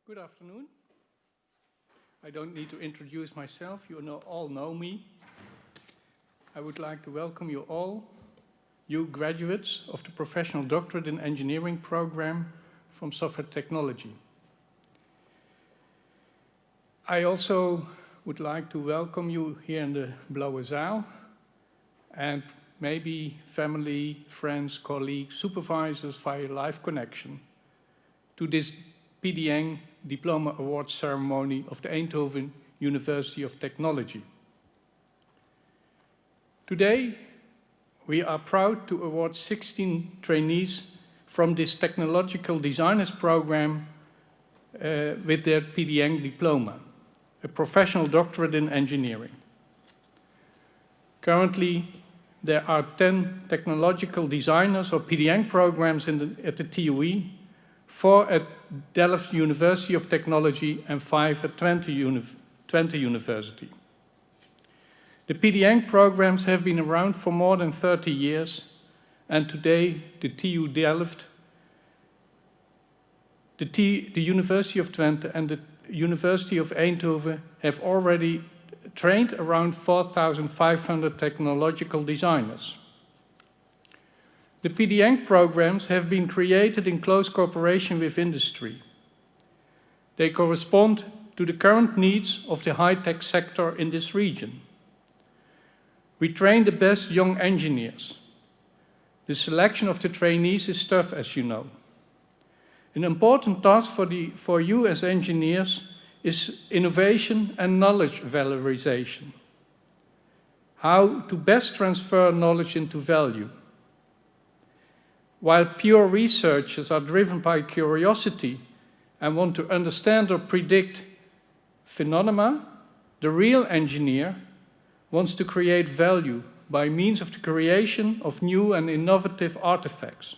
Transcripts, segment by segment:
Good afternoon. I don't need to introduce myself, all know me. I would like to welcome you all, you graduates of the Professional Doctorate in Engineering program from Software Technology. I also would like to welcome you here in the Blauwe Zaal, and maybe family, friends, colleagues, supervisors via live connection to this PDEng Diploma Award ceremony of the Eindhoven University of Technology. Today, we are proud to award 16 trainees from this Technological Designers program with their PDEng diploma, a professional doctorate in engineering. Currently, there are 10 technological designers or PDEng programs at the TUE, 4 at Delft University of Technology and 5 at Twente University. The PDEng programs have been around for more than 30 years, and today the TU Delft, the University of Twente and the University of Eindhoven have already trained around 4,500 technological designers. The PDEng programs have been created in close cooperation with industry. They correspond to the current needs of the high-tech sector in this region. We train the best young engineers. The selection of the trainees is tough, as you know. An important task for you as engineers is innovation and knowledge valorization. How to best transfer knowledge into value. While pure researchers are driven by curiosity and want to understand or predict phenomena, the real engineer wants to create value by means of the creation of new and innovative artifacts.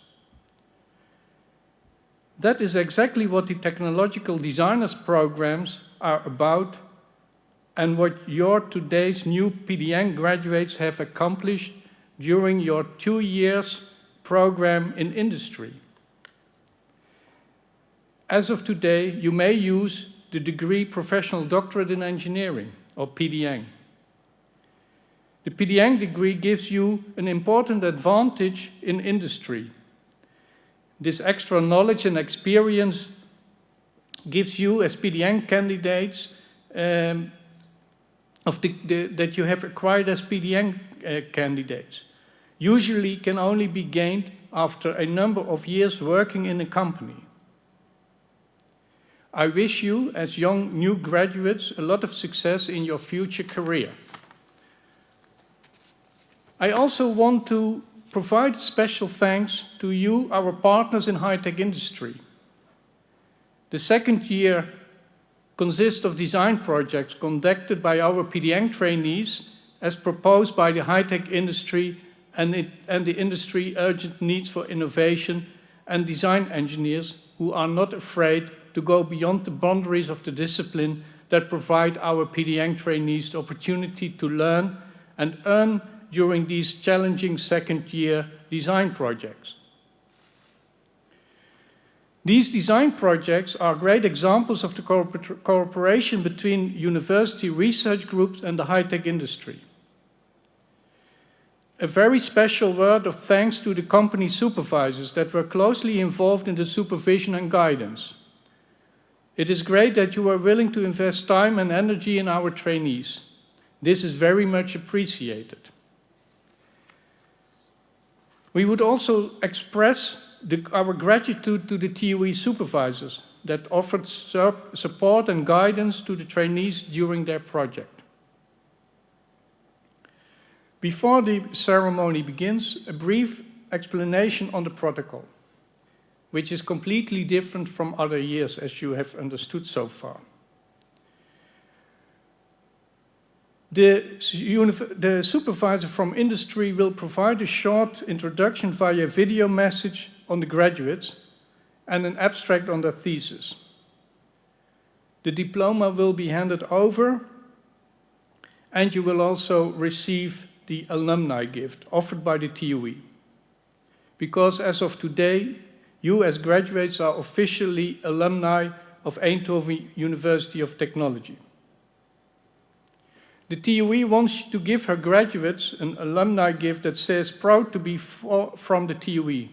That is exactly what the Technological Designers programs are about and what your today's new PDEng graduates have accomplished during your 2 years program in industry. As of today, you may use the degree Professional Doctorate in Engineering, or PDEng. The PDEng degree gives you an important advantage in industry. This extra knowledge and experience gives you, as PDEng candidates, that you have acquired as PDEng candidates, usually can only be gained after a number of years working in a company. I wish you, as young new graduates, a lot of success in your future career. I also want to provide special thanks to you, our partners in high-tech industry. The second year consists of design projects conducted by our PDEng trainees as proposed by the high-tech industry and the industry urgent needs for innovation and design engineers who are not afraid to go beyond the boundaries of the discipline that provide our PDEng trainees the opportunity to learn and earn during these challenging second-year design projects. These design projects are great examples of the cooperation between university research groups and the high-tech industry. A very special word of thanks to the company supervisors that were closely involved in the supervision and guidance. It is great that you are willing to invest time and energy in our trainees. This is very much appreciated. We would also express our gratitude to the TUE supervisors that offered support and guidance to the trainees during their project. Before the ceremony begins, a brief explanation on the protocol, which is completely different from other years, as you have understood so far. The supervisor from industry will provide a short introduction via video message on the graduates and an abstract on their thesis. The diploma will be handed over, and you will also receive the alumni gift offered by the TUE. Because as of today, you as graduates are officially alumni of Eindhoven University of Technology. The TUE wants to give her graduates an alumni gift that says proud to be from the TUE.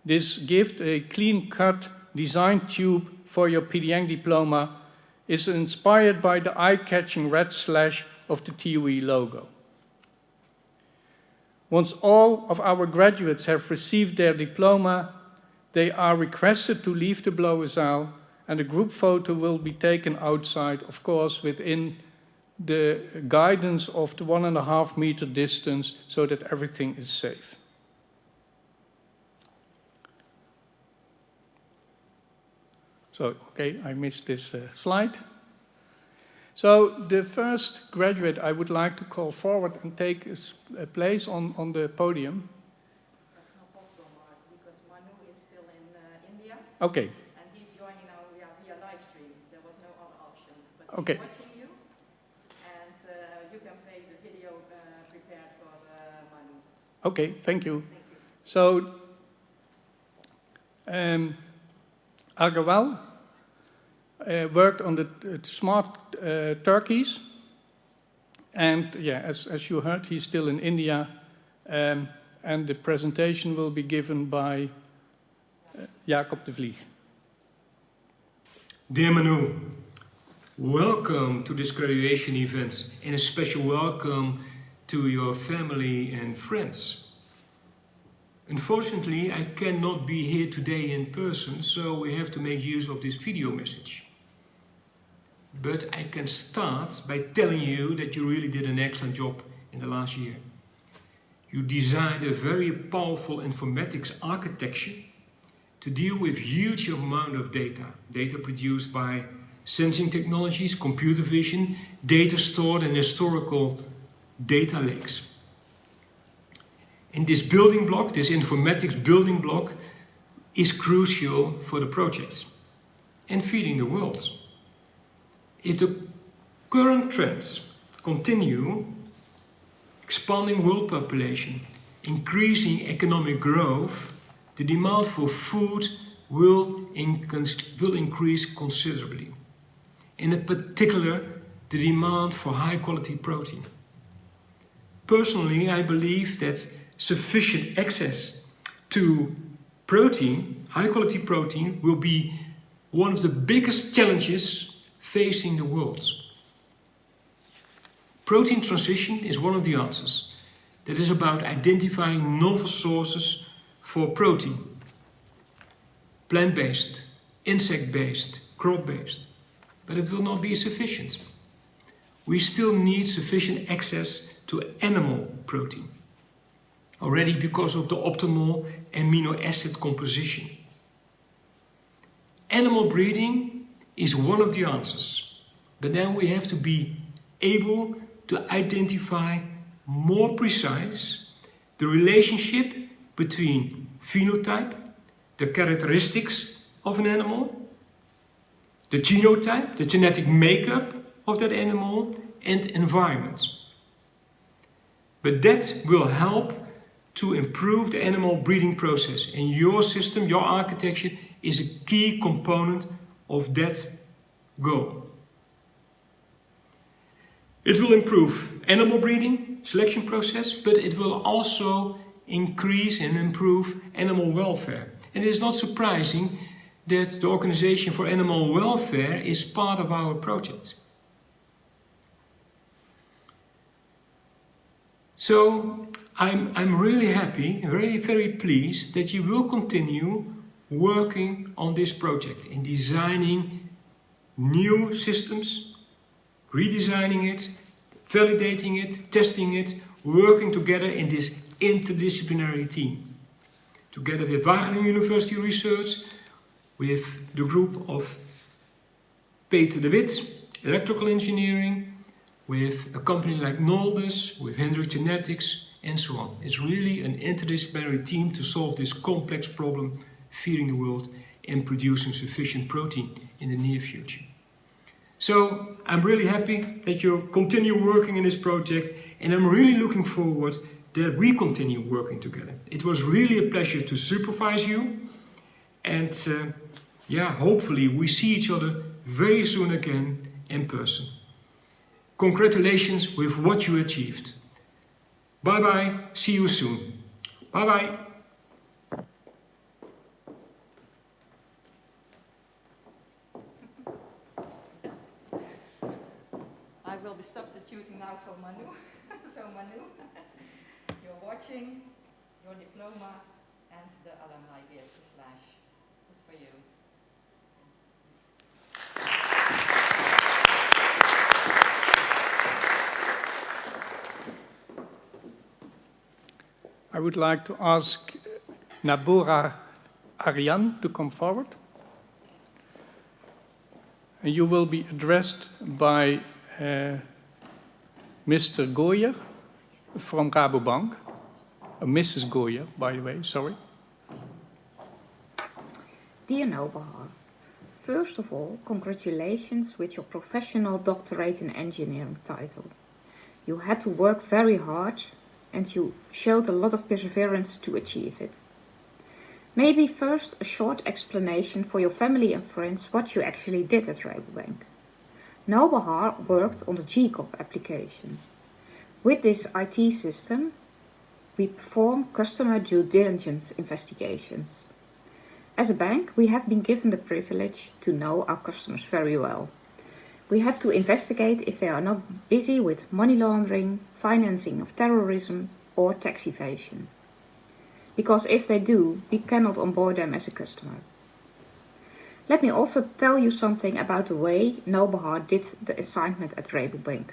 This gift, a clean-cut design tube for your PDEng diploma, is inspired by the eye-catching red slash of the TUE logo. Once all of our graduates have received their diploma, they are requested to leave the Blauwe Zaal, and a group photo will be taken outside, of course, within the guidance of the 1.5 meter distance so that everything is safe. So, okay, I missed this slide. So the first graduate I would like to call forward and take a place on the podium. That's not possible, Mark, because Manu is still in India. Okay. And he's joining now via live stream. There was no other option. But Okay. he's watching you, and you can play the video prepared for Manu. Okay, thank you. Thank you. So, Agrawal worked on the smart turkeys, and yeah, as you heard, he's still in India, and the presentation will be given by Jacob de Vlieg. Dear Manu, welcome to this graduation event, and a special welcome to your family and friends. Unfortunately, I cannot be here today in person, so we have to make use of this video message. But I can start by telling you that you really did an excellent job in the last year. You designed a very powerful informatics architecture to deal with huge amount of data produced by sensing technologies, computer vision, data stored in historical data lakes. And this building block, this informatics building block, is crucial for the projects and feeding the world. If the current trends continue, expanding world population, increasing economic growth, the demand for food will increase considerably. In particular, the demand for high quality protein. Personally, I believe that sufficient access to protein, high quality protein, will be one of the biggest challenges facing the world. Protein transition is one of the answers. That is about identifying novel sources for protein. Plant-based, insect-based, crop-based. But it will not be sufficient. We still need sufficient access to animal protein. Already because of the optimal amino acid composition. Animal breeding is one of the answers, but then we have to be able to identify more precise the relationship between phenotype, the characteristics of an animal, the genotype, the genetic makeup of that animal, and environment. But that will help to improve the animal breeding process, and your system, your architecture, is a key component of that goal. It will improve animal breeding, selection process, but it will also increase and improve animal welfare. And it is not surprising that the Organization for Animal Welfare is part of our project. So I'm really happy, very pleased that you will continue working on this project in designing new systems, redesigning it, validating it, testing it, working together in this interdisciplinary team. Together with Wageningen University Research, with the group of Peter de Wit, electrical engineering, with a company like Noldes, with Hendrik Genetics, and so on. It's really an interdisciplinary team to solve this complex problem, feeding the world and producing sufficient protein in the near future. So I'm really happy that you continue working in this project, and I'm really looking forward that we continue working together. It was really a pleasure to supervise you, and hopefully we see each other very soon again in person. Congratulations with what you achieved. Bye bye, see you soon. Bye bye. I will be substituting now for Manu. So Manu, you're watching your diploma and the alumni gift slash. It's for you. I would like to ask Nabora Ariane to come forward. And you will be addressed by Mr. Gooyer from Rabobank. Mrs. Gooyer, by the way, sorry. Dear Nobahar, first of all, congratulations with your professional doctorate in engineering title. You had to work very hard and you showed a lot of perseverance to achieve it. Maybe first a short explanation for your family and friends what you actually did at Rabobank. Nobahar worked on the GCOP application. With this IT system, we perform customer due diligence investigations. As a bank, we have been given the privilege to know our customers very well. We have to investigate if they are not busy with money laundering, financing of terrorism, or tax evasion. Because if they do, we cannot onboard them as a customer. Let me also tell you something about the way Nobahar did the assignment at Rabobank.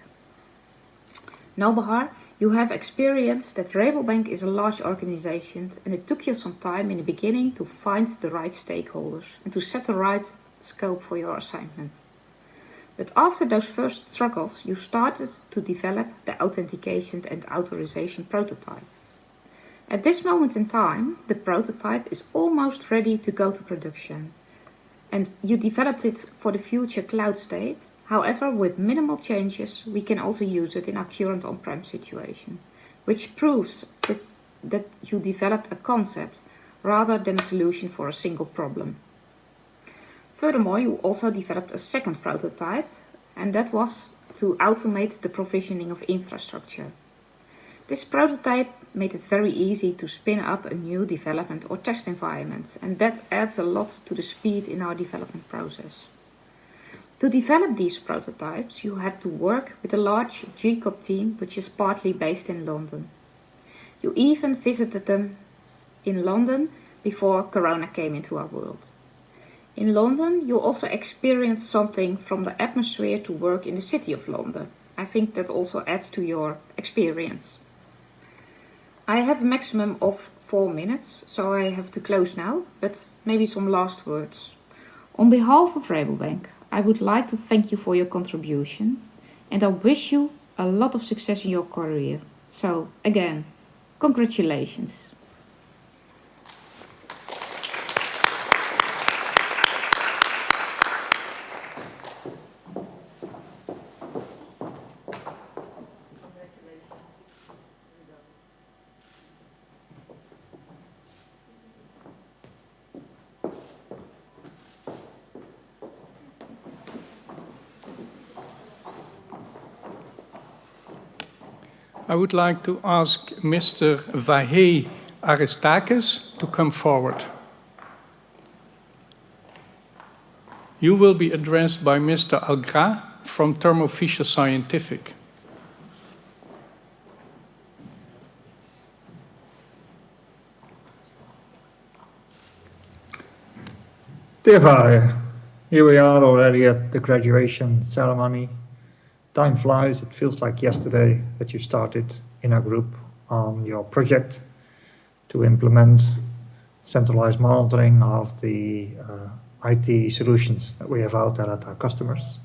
Nobahar, you have experienced that Rabobank is a large organization and it took you some time in the beginning to find the right stakeholders and to set the right scope for your assignment. But after those first struggles, you started to develop the authentication and authorization prototype. At this moment in time, the prototype is almost ready to go to production. And you developed it for the future cloud state. However, with minimal changes, we can also use it in our current on-prem situation, which proves that you developed a concept rather than a solution for a single problem. Furthermore, you also developed a second prototype, and that was to automate the provisioning of infrastructure. This prototype made it very easy to spin up a new development or test environment, and that adds a lot to the speed in our development process. To develop these prototypes, you had to work with a large GCOP team, which is partly based in London. You even visited them in London before Corona came into our world. In London, you also experienced something from the atmosphere to work in the city of London. I think that also adds to your experience. I have a maximum of 4 minutes, so I have to close now, but maybe some last words. On behalf of Rabobank, I would like to thank you for your contribution, and I wish you a lot of success in your career. So, again, congratulations. I would like to ask Mr. Vahey Aristakis to come forward. You will be addressed by Mr. Algra from Thermo Fisher Scientific. Dear Vahe, here we are already at the graduation ceremony. Time flies, it feels like yesterday that you started in our group on your project to implement centralized monitoring of the IT solutions that we have out there at our customers.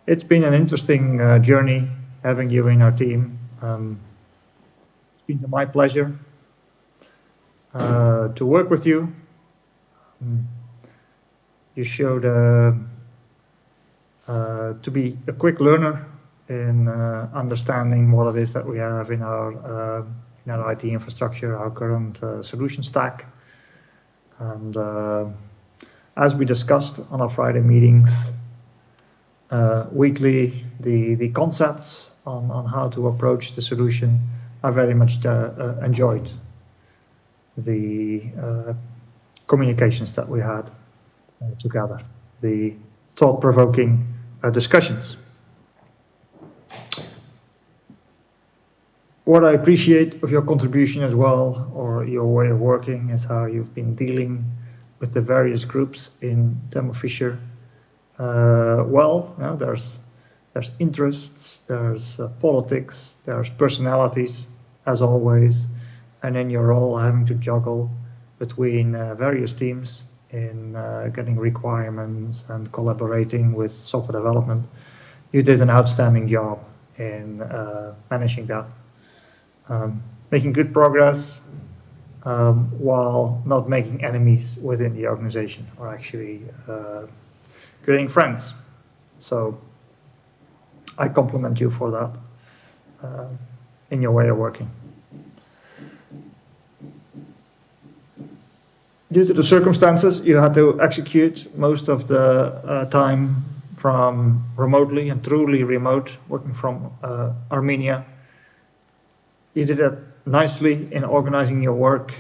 It's been an interesting journey having you in our team. It's been my pleasure to work with you. You showed to be a quick learner in understanding what it is that we have in our IT infrastructure, our current solution stack. And as we discussed on our Friday meetings weekly, the concepts on how to approach the solution, I very much enjoyed the communications that we had together, the thought-provoking discussions. What I appreciate of your contribution as well, or your way of working, is how you've been dealing with the various groups in Thermo Fisher. There's interests, there's politics, there's personalities, as always, and then you're all having to juggle between various teams in getting requirements and collaborating with software development. You did an outstanding job in managing that, making good progress while not making enemies within the organization, or actually creating friends. So I compliment you for that in your way of working. Due to the circumstances, you had to execute most of the time from remotely and truly remote, working from Armenia. You did that nicely in organizing your work,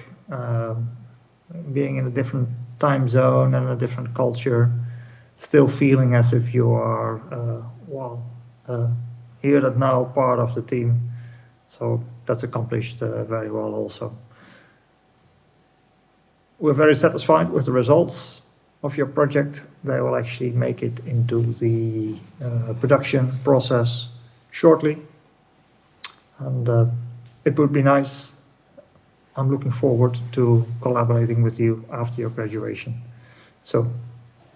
being in a different time zone and a different culture, still feeling as if you are, here and now part of the team. So that's accomplished very well also. We're very satisfied with the results of your project. They will actually make it into the production process shortly. And it would be nice. I'm looking forward to collaborating with you after your graduation. So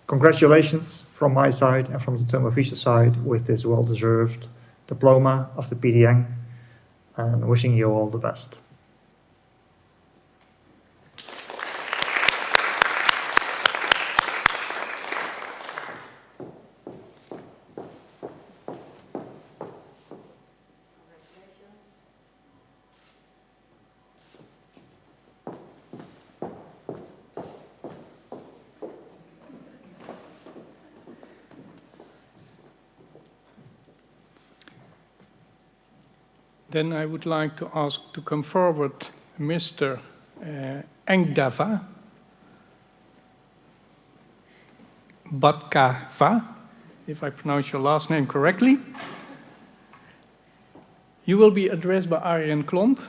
congratulations from my side and from the Thermo Fisher side with this well-deserved diploma of the PDEng, and wishing you all the best. Then I would like to ask to come forward Mr. Engdava Batkava, if I pronounce your last name correctly. You will be addressed by Arjen Klomp,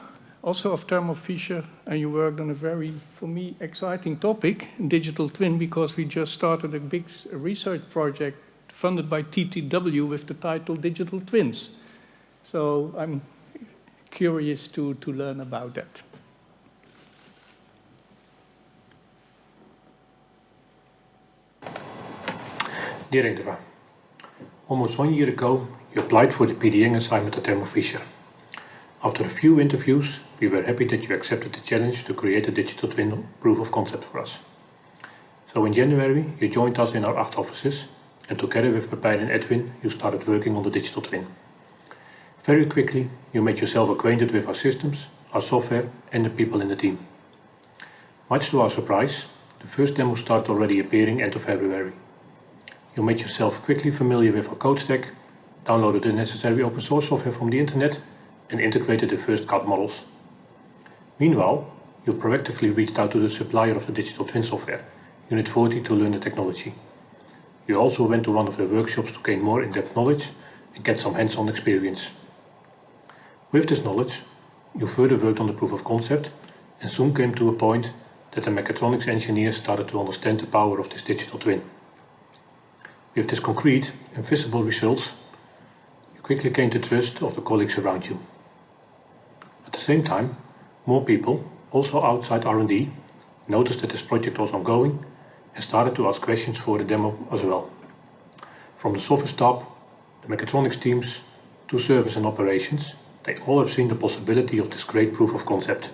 also of Thermo Fisher, and you worked on a very, for me, exciting topic, digital twin, because we just started a big research project funded by TTW with the title Digital Twins. So I'm curious to learn about that. Dear Engdava, almost 1 year ago, you applied for the PDEng assignment at Thermo Fisher. After a few interviews, we were happy that you accepted the challenge to create a digital twin proof of concept for us. So in January, you joined us in our 8 offices, and together with Pepijn and Edwin, you started working on the digital twin. Very quickly, you made yourself acquainted with our systems, our software, and the people in the team. Much to our surprise, the first demo started already appearing end of February. You made yourself quickly familiar with our code stack, downloaded the necessary open source software from the internet, and integrated the first CAD models. Meanwhile, you proactively reached out to the supplier of the digital twin software, Unit 40, to learn the technology. You also went to one of the workshops to gain more in-depth knowledge and get some hands-on experience. With this knowledge, you further worked on the proof of concept and soon came to a point that the mechatronics engineers started to understand the power of this digital twin. With this concrete and visible results, you quickly gained the trust of the colleagues around you. At the same time, more people, also outside R&D, noticed that this project was ongoing and started to ask questions for the demo as well. From the software staff, the mechatronics teams, to service and operations, they all have seen the possibility of this great proof of concept.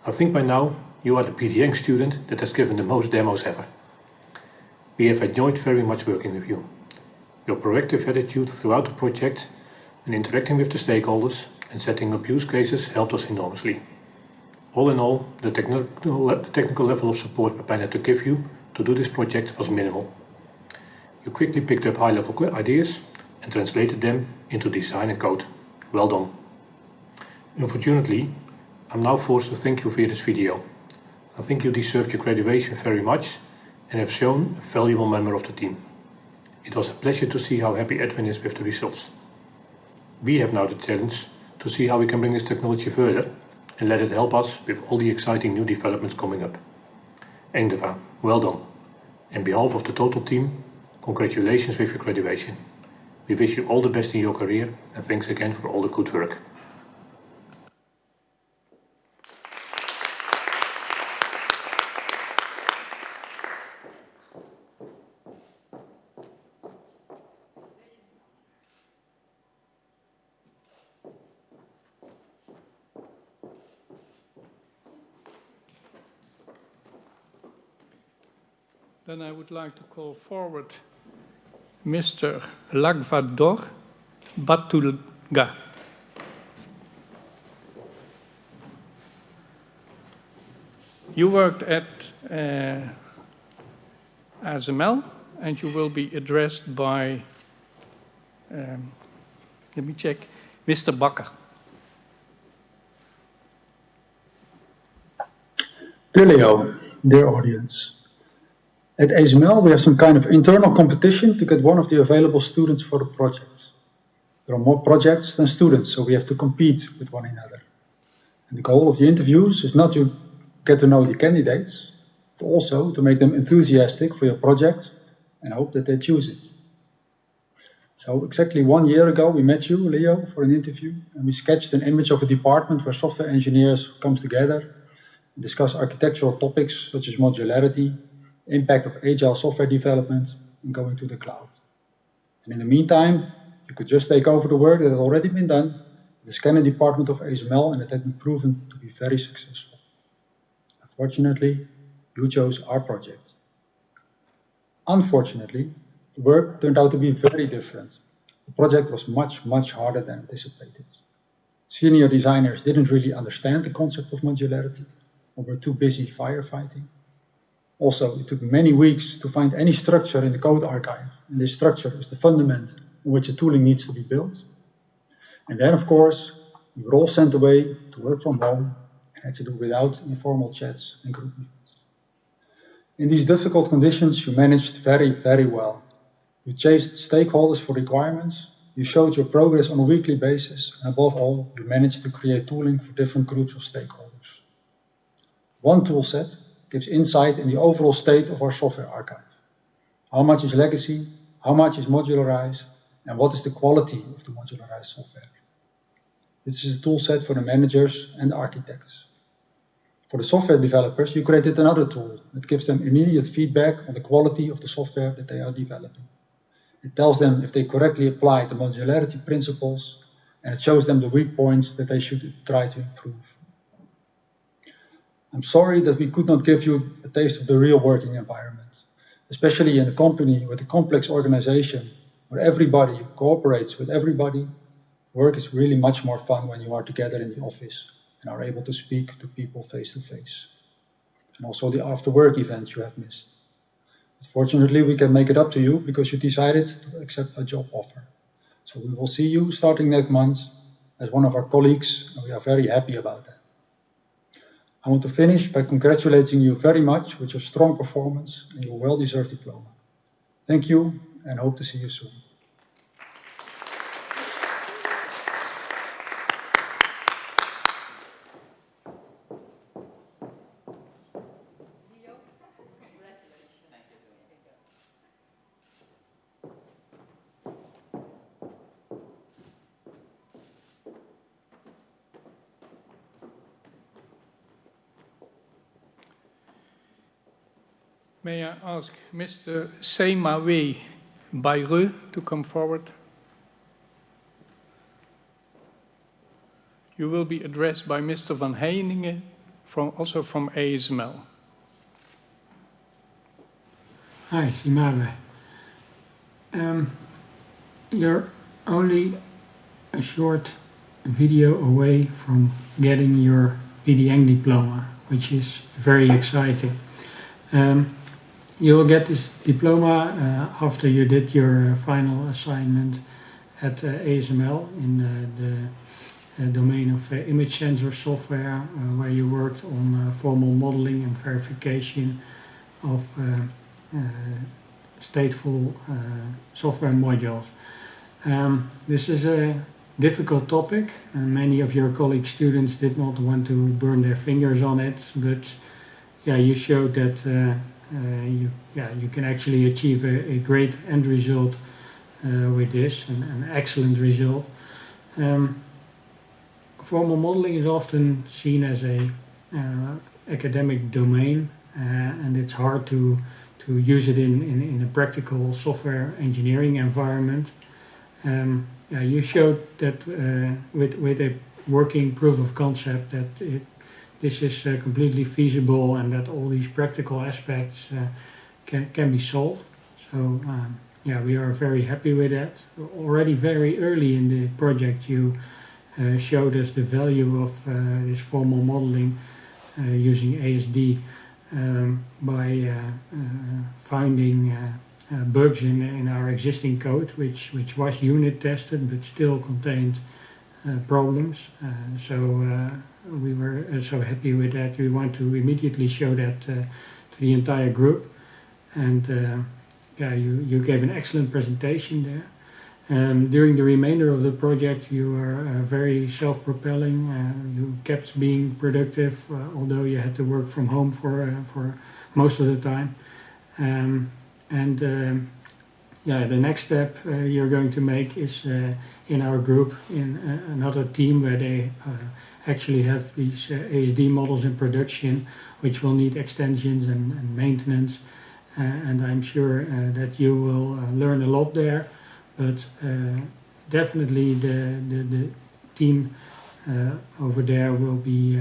I think by now you are the PDEng student that has given the most demos ever. We have enjoyed very much working with you. Your proactive attitude throughout the project and interacting with the stakeholders and setting up use cases helped us enormously. All in all, the technical level of support Pepijn had to give you to do this project was minimal. You quickly picked up high-level ideas and translated them into design and code. Well done. Unfortunately, I'm now forced to thank you for this video. I think you deserved your graduation very much and have shown a valuable member of the team. It was a pleasure to see how happy Edwin is with the results. We have now the challenge to see how we can bring this technology further and let it help us with all the exciting new developments coming up. Eindeva, well done. On behalf of the total team, congratulations with your graduation. We wish you all the best in your career and thanks again for all the good work. Then I would like to call forward Mr. Lagvador Batulga. You worked at ASML and you will be addressed by, let me check, Mr. Bakker. Dear Leo, dear audience. At ASML, we have some kind of internal competition to get one of the available students for the project. There are more projects than students, so we have to compete with one another. And the goal of the interviews is not to get to know the candidates, but also to make them enthusiastic for your project and hope that they choose it. So exactly 1 year ago, we met you, Leo, for an interview, and we sketched an image of a department where software engineers come together and discuss architectural topics such as modularity, impact of agile software development, and going to the cloud. And in the meantime, you could just take over the work that had already been done in the scanning department of ASML, and it had been proven to be very successful. Unfortunately, you chose our project. Unfortunately, the work turned out to be very different. The project was much, much harder than anticipated. Senior designers didn't really understand the concept of modularity or were too busy firefighting. Also, it took many weeks to find any structure in the code archive, and this structure is the fundament on which the tooling needs to be built. And then, of course, we were all sent away to work from home and had to do without informal chats and group events. In these difficult conditions, you managed very, very well. You chased stakeholders for requirements, you showed your progress on a weekly basis, and above all, you managed to create tooling for different groups of stakeholders. One toolset gives insight in the overall state of our software archive. How much is legacy, how much is modularized, and what is the quality of the modularized software. This is a toolset for the managers and the architects. For the software developers, you created another tool that gives them immediate feedback on the quality of the software that they are developing. It tells them if they correctly apply the modularity principles, and it shows them the weak points that they should try to improve. I'm sorry that we could not give you a taste of the real working environment, especially in a company with a complex organization where everybody cooperates with everybody. Work is really much more fun when you are together in the office and are able to speak to people face to face. And also the after-work events you have missed. Fortunately, we can make it up to you because you decided to accept a job offer. So we will see you starting next month as one of our colleagues, and we are very happy about that. I want to finish by congratulating you very much with your strong performance and your well-deserved diploma. Thank you and hope to see you soon. May I ask Mr. Semawe Bayreux to come forward? You will be addressed by Mr. Van Heiningen, also from ASML. Hi, Semawe. You're only a short video away from getting your PDEng diploma, which is very exciting. You will get this diploma after you did your final assignment at ASML in the domain of image sensor software, where you worked on formal modeling and verification of stateful software modules. This is a difficult topic, and many of your colleague students did not want to burn their fingers on it, but yeah, you showed that you can actually achieve a great end result with this, an excellent result. Formal modeling is often seen as a academic domain, and it's hard to use it in a practical software engineering environment. You showed that with a working proof of concept that this is completely feasible and that all these practical aspects can be solved. So we are very happy with that. Already very early in the project you showed us the value of this formal modeling using ASD by finding bugs in our existing code, which was unit tested but still contained problems. We were so happy with that. We want to immediately show that to the entire group. And you gave an excellent presentation there. During the remainder of the project, you were very self-propelling. You kept being productive, although you had to work from home for most of the time. The next step you're going to make is in our group, in another team where they actually have these ASD models in production, which will need extensions and maintenance. And I'm sure that you will learn a lot there. But definitely the team over there will be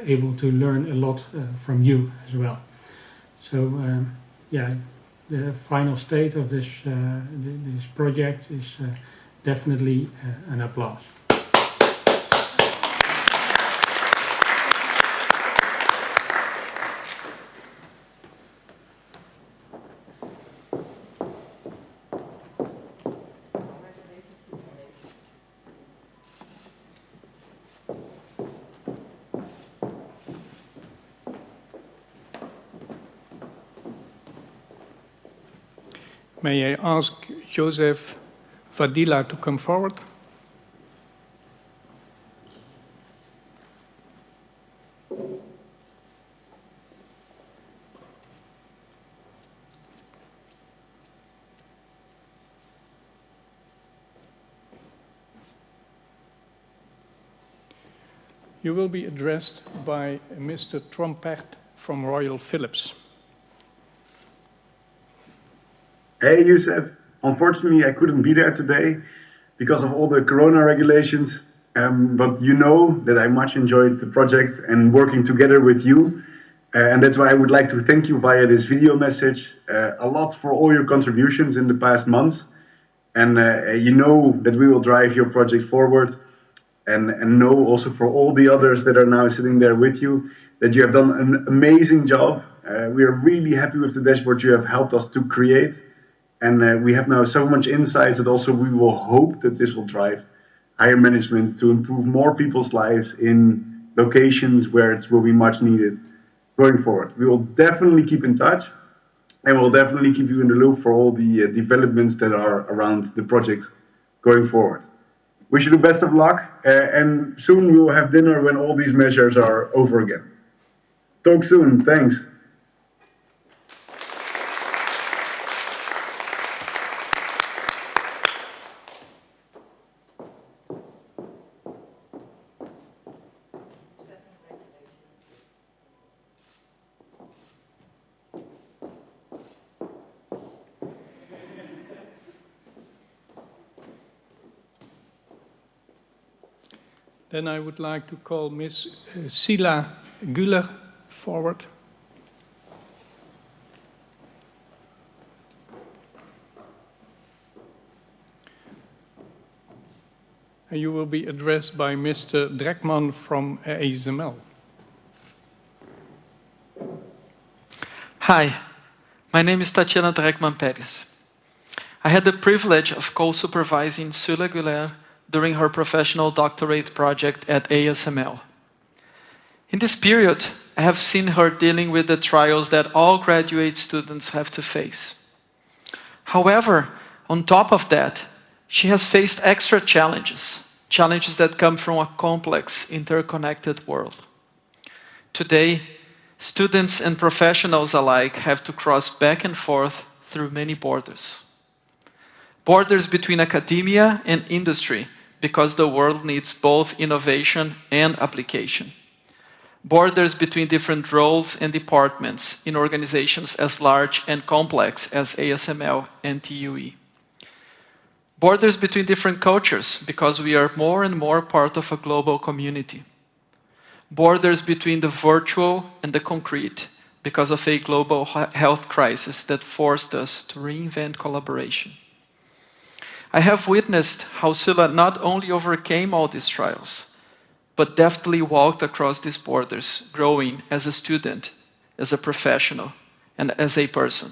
able to learn a lot from you as well. So the final state of this project is definitely an applause. May I ask Joseph Vadila to come forward? You will be addressed by Mr. Trompert from Royal Philips. Hey, Youssef. Unfortunately, I couldn't be there today because of all the corona regulations. But you know that I much enjoyed the project and working together with you. And that's why I would like to thank you via this video message a lot for all your contributions in the past months. And you know that we will drive your project forward. And know also for all the others that are now sitting there with you that you have done an amazing job. We are really happy with the dashboard you have helped us to create. And we have now so much insights that also we will hope that this will drive higher management to improve more people's lives in locations where it will be much needed going forward. We will definitely keep in touch and we'll definitely keep you in the loop for all the developments that are around the project going forward. Wish you the best of luck and soon we will have dinner when all these measures are over again. Talk soon. Thanks. Then I would like to call Ms. Sila Güler forward. And you will be addressed by Mr. Drekman from ASML. Hi, my name is Tatiana Dreckman Perez. I had the privilege of co-supervising Sula Guler during her professional doctorate project at ASML. In this period, I have seen her dealing with the trials that all graduate students have to face. However, on top of that, she has faced extra challenges that come from a complex, interconnected world. Today, students and professionals alike have to cross back and forth through many borders. Borders between academia and industry, because the world needs both innovation and application. Borders between different roles and departments in organizations as large and complex as ASML and TUE. Borders between different cultures, because we are more and more part of a global community. Borders between the virtual and the concrete, because of a global health crisis that forced us to reinvent collaboration. I have witnessed how Sula not only overcame all these trials, but deftly walked across these borders, growing as a student, as a professional, and as a person.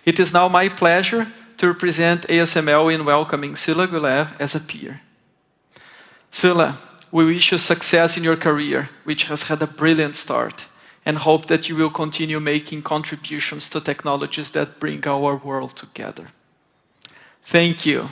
It is now my pleasure to represent ASML in welcoming Sula Guler as a peer. Sula, we wish you success in your career, which has had a brilliant start, and hope that you will continue making contributions to technologies that bring our world together. Thank you.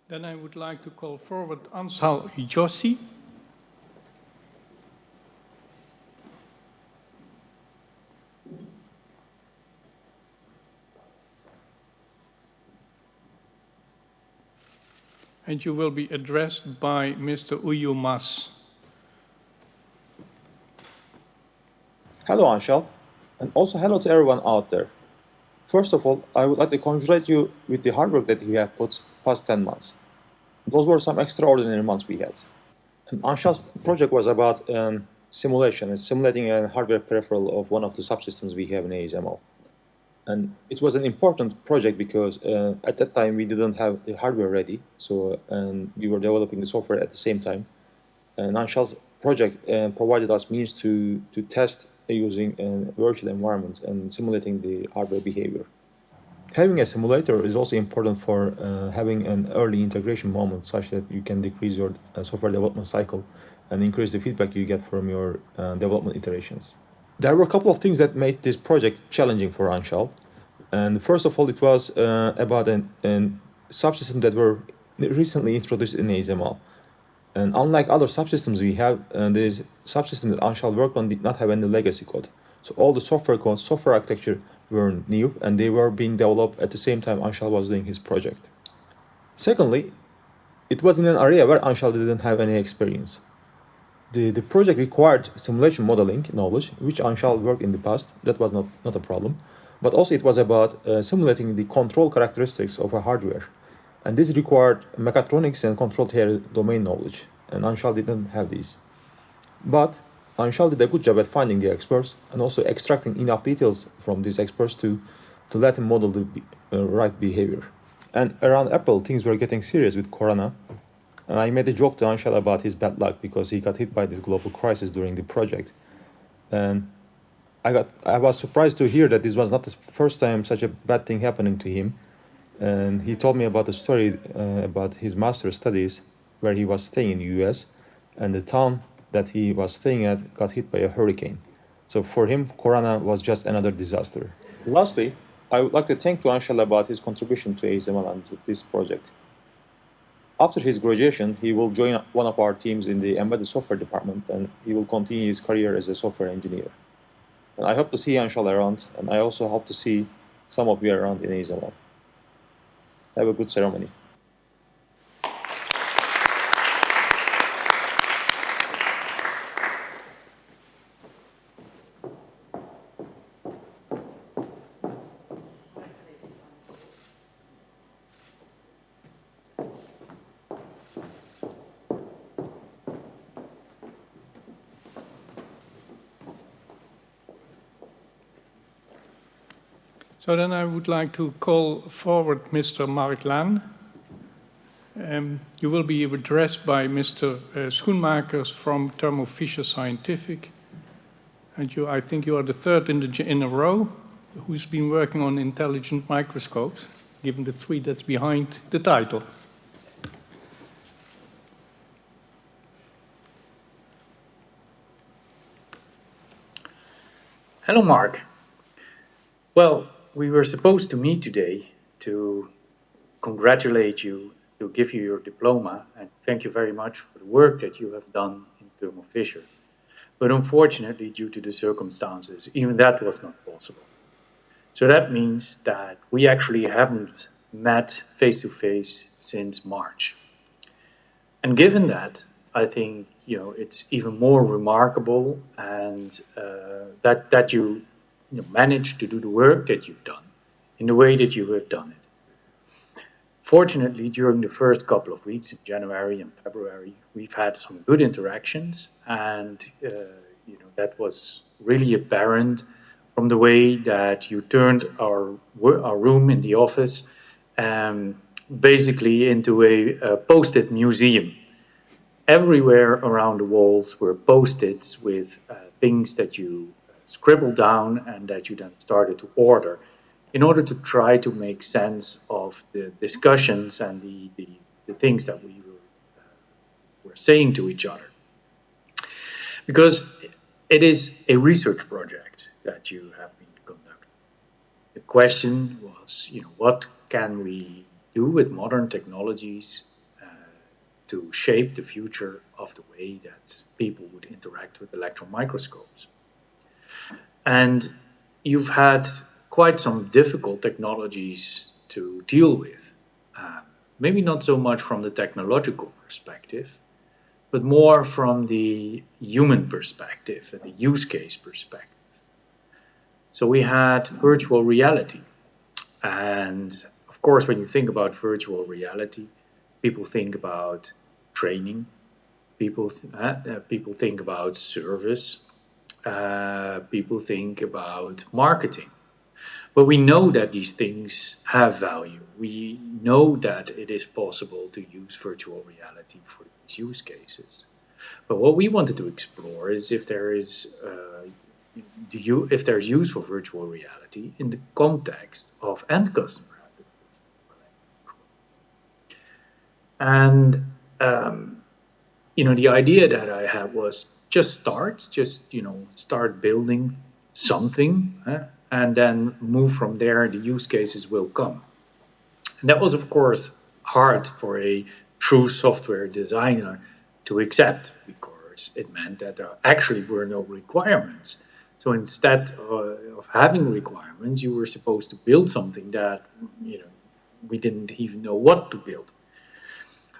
Then I would like to call forward Anshal Jossi. And you will be addressed by Mr. Uyu Mas. Hello, Anshal, and also hello to everyone out there. First of all, I would like to congratulate you with the hard work that you have put past 10 months. Those were some extraordinary months we had. And Anshal's project was about simulation. It's simulating a hardware peripheral of one of the subsystems we have in ASML. And it was an important project because at that time we didn't have the hardware ready, so we were developing the software at the same time. And Anshal's project provided us means to test using virtual environments and simulating the hardware behavior. Having a simulator is also important for having an early integration moment such that you can decrease your software development cycle and increase the feedback you get from your development iterations. There were a couple of things that made this project challenging for Anshal. And first of all, it was about a subsystem that were recently introduced in ASML. And unlike other subsystems we have, this subsystem that Anshal worked on did not have any legacy code. So all the software code, software architecture were new, and they were being developed at the same time Anshal was doing his project. Secondly, it was in an area where Anshal didn't have any experience. The project required simulation modeling knowledge, which Anshal worked in the past. That was not a problem. But also it was about simulating the control characteristics of a hardware. And this required mechatronics and control theory domain knowledge, and Anshal didn't have these. But Anshal did a good job at finding the experts and also extracting enough details from these experts to let him model the right behavior. And around April, things were getting serious with Corona. And I made a joke to Anshal about his bad luck because he got hit by this global crisis during the project. And I was surprised to hear that this was not the first time such a bad thing happening to him. And he told me about a story about his master's studies where he was staying in the US, and the town that he was staying at got hit by a hurricane. So for him, Corona was just another disaster. Lastly, I would like to thank Anshal about his contribution to ASML and to this project. After his graduation, he will join one of our teams in the embedded software department, and he will continue his career as a software engineer. And I hope to see Anshal around, and I also hope to see some of you around in ASML. Have a good ceremony. So then I would like to call forward Mr. Mark Laan. You will be addressed by Mr. Schoenmakers from Thermo Fisher Scientific. And I think you are the third in a row who's been working on intelligent microscopes, given the 3 that's behind the title. Hello, Mark. Well, we were supposed to meet today to congratulate you, to give you your diploma, and thank you very much for the work that you have done in Thermo Fisher. But unfortunately, due to the circumstances, even that was not possible. So that means that we actually haven't met face-to-face since March. And given that, I think it's even more remarkable and that you managed to do the work that you've done in the way that you have done it. Fortunately, during the first couple of weeks in January and February, we've had some good interactions, and that was really apparent from the way that you turned our room in the office basically into a post-it museum. Everywhere around the walls were post-its with things that you scribbled down and that you then started to order in order to try to make sense of the discussions and the things that we were saying to each other. Because it is a research project that you have been conducting. The question was, what can we do with modern technologies to shape the future of the way that people would interact with electron microscopes? And you've had quite some difficult technologies to deal with. Maybe not so much from the technological perspective, but more from the human perspective and the use case perspective. So we had virtual reality. And of course, when you think about virtual reality, people think about training, people think about service, people think about marketing. But we know that these things have value. We know that it is possible to use virtual reality for these use cases. But what we wanted to explore is if there is if there's use for virtual reality in the context of end customer applications. And the idea that I had was just start building something, and then move from there. The use cases will come. And that was, of course, hard for a true software designer to accept, because it meant that there actually were no requirements. So instead of having requirements, you were supposed to build something that we didn't even know what to build.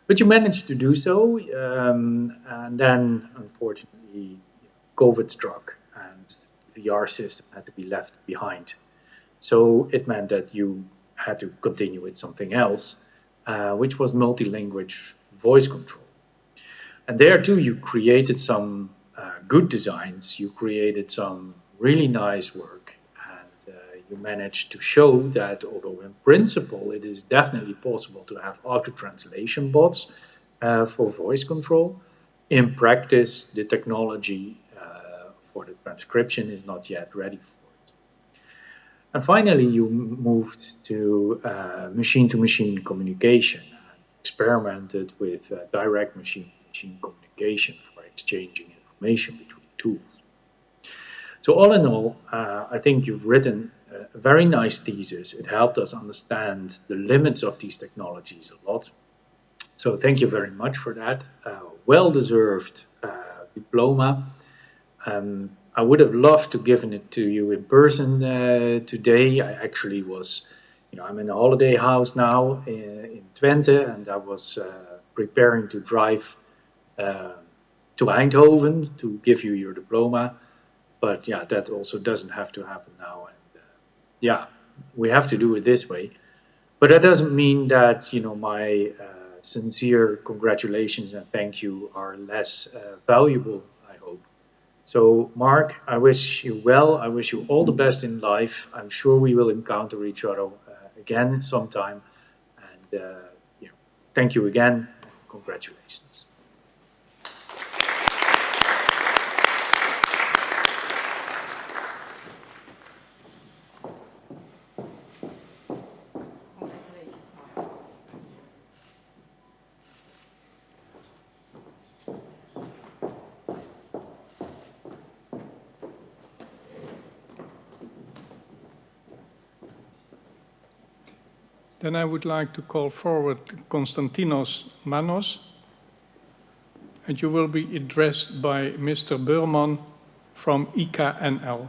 But you managed to do so, and then, unfortunately, COVID struck, and the VR system had to be left behind. So it meant that you had to continue with something else, which was multi-language voice control. And there, too, you created some good designs. You created some really nice work, and you managed to show that, although in principle it is definitely possible to have auto-translation bots for voice control, in practice the technology for the transcription is not yet ready for it. And finally, you moved to machine-to-machine communication, experimented with direct machine-to-machine communication for exchanging information between tools. So all in all, I think you've written a very nice thesis. It helped us understand the limits of these technologies a lot. So thank you very much for that. Well-deserved diploma. I would have loved to given it to you in person today. I actually was, I'm in a holiday house now in Twente, and I was preparing to drive to Eindhoven to give you your diploma. But yeah, that also doesn't have to happen now. And we have to do it this way. But that doesn't mean that, my sincere congratulations and thank you are less valuable, I hope. So, Mark, I wish you well. I wish you all the best in life. I'm sure we will encounter each other again sometime. And thank you again. Congratulations. Then I would like to call forward Konstantinos Manos, and you will be addressed by Mr. Burman from IKNL.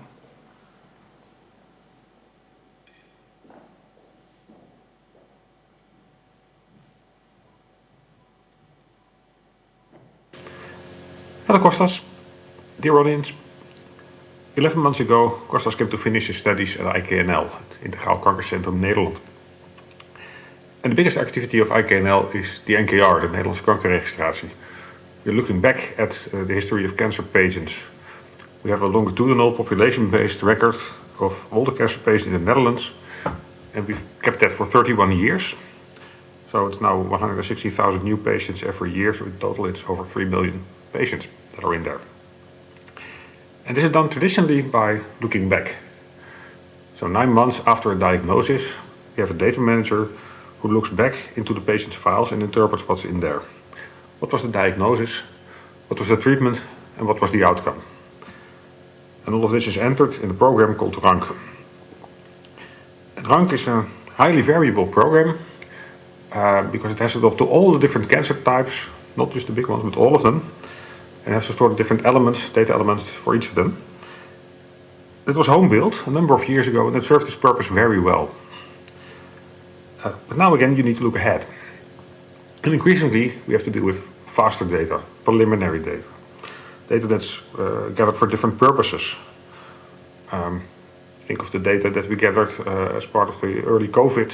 Hello, Kostas. Dear audience, 11 months ago, Kostas came to finish his studies at IKNL, het Integraal Kankercentrum Nederland. And the biggest activity of IKNL is the NKR, the Nederlandse kankerregistratie. We're looking back at the history of cancer patients. We have a longitudinal population-based record of all the cancer patients in the Netherlands, and we've kept that for 31 years. So it's now 160,000 new patients every year, so in total it's over 3 million patients that are in there. And this is done traditionally by looking back. So 9 months after a diagnosis, we have a data manager who looks back into the patient's files and interprets what's in there. What was the diagnosis, what was the treatment, and what was the outcome? And all of this is entered in a program called RANK. And RANK is a highly variable program because it has to talk to all the different cancer types, not just the big ones, but all of them, and has to store different elements, data elements for each of them. It was home built a number of years ago, and it served its purpose very well. But now again, you need to look ahead. And increasingly, we have to deal with faster data, preliminary data, data that's gathered for different purposes. Think of the data that we gathered as part of the early COVID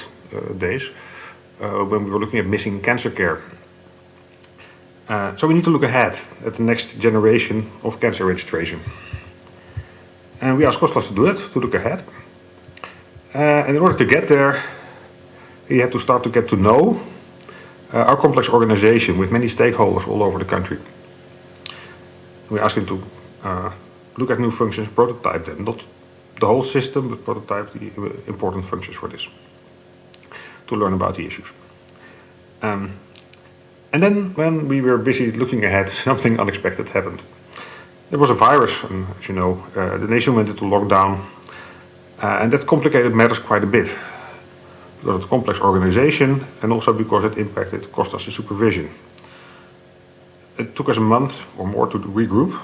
days, when we were looking at missing cancer care. So we need to look ahead at the next generation of cancer registration. And we asked Kostas to do it, to look ahead. And in order to get there, he had to start to get to know our complex organization with many stakeholders all over the country. We asked him to look at new functions, prototype them, not the whole system, but prototype the important functions for this, to learn about the issues. And then when we were busy looking ahead, something unexpected happened. There was a virus, and as you know, the nation went into lockdown, and that complicated matters quite a bit, because of the complex organization and also because it impacted Kostas' supervision. It took us a month or more to regroup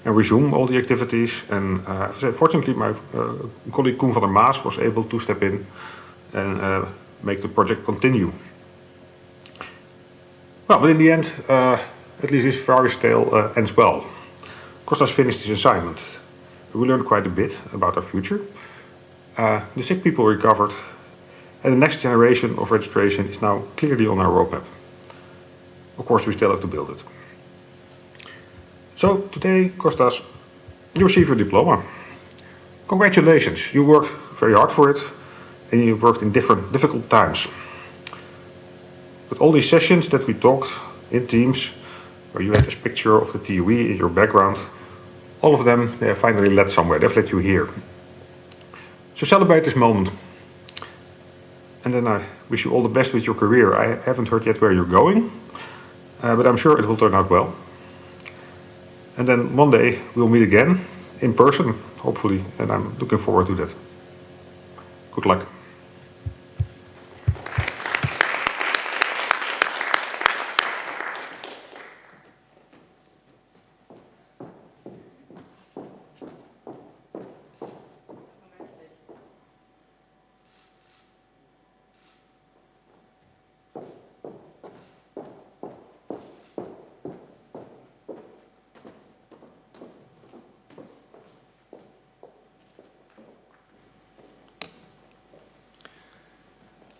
and resume all the activities, and fortunately my colleague Koen van der Maas was able to step in and make the project continue. Well, but in the end, at least this virus tale ends well. Kostas finished his assignment. We learned quite a bit about our future. The sick people recovered, and the next generation of registration is now clearly on our roadmap. Of course, we still have to build it. So today, Kostas, you receive your diploma. Congratulations, you worked very hard for it, and you worked in difficult times. But all these sessions that we talked in Teams, where you had this picture of the TUE in your background, all of them, they have finally led somewhere, they've led you here. So celebrate this moment. And then I wish you all the best with your career. I haven't heard yet where you're going, but I'm sure it will turn out well. And then one day we'll meet again, in person, hopefully, and I'm looking forward to that. Good luck.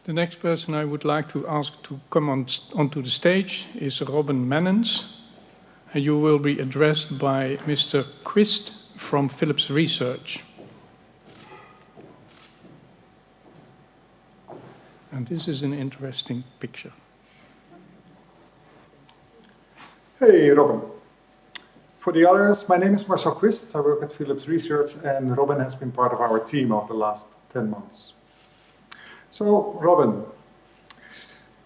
The next person I would like to ask to come onto the stage is Robin Mannens. and you will be addressed by Mr. Quist from Philips Research. And this is an interesting picture. Hey, Robin. For the others, my name is Marcel Quist. I work at Philips Research, and Robin has been part of our team over the last 10 months. So, Robin,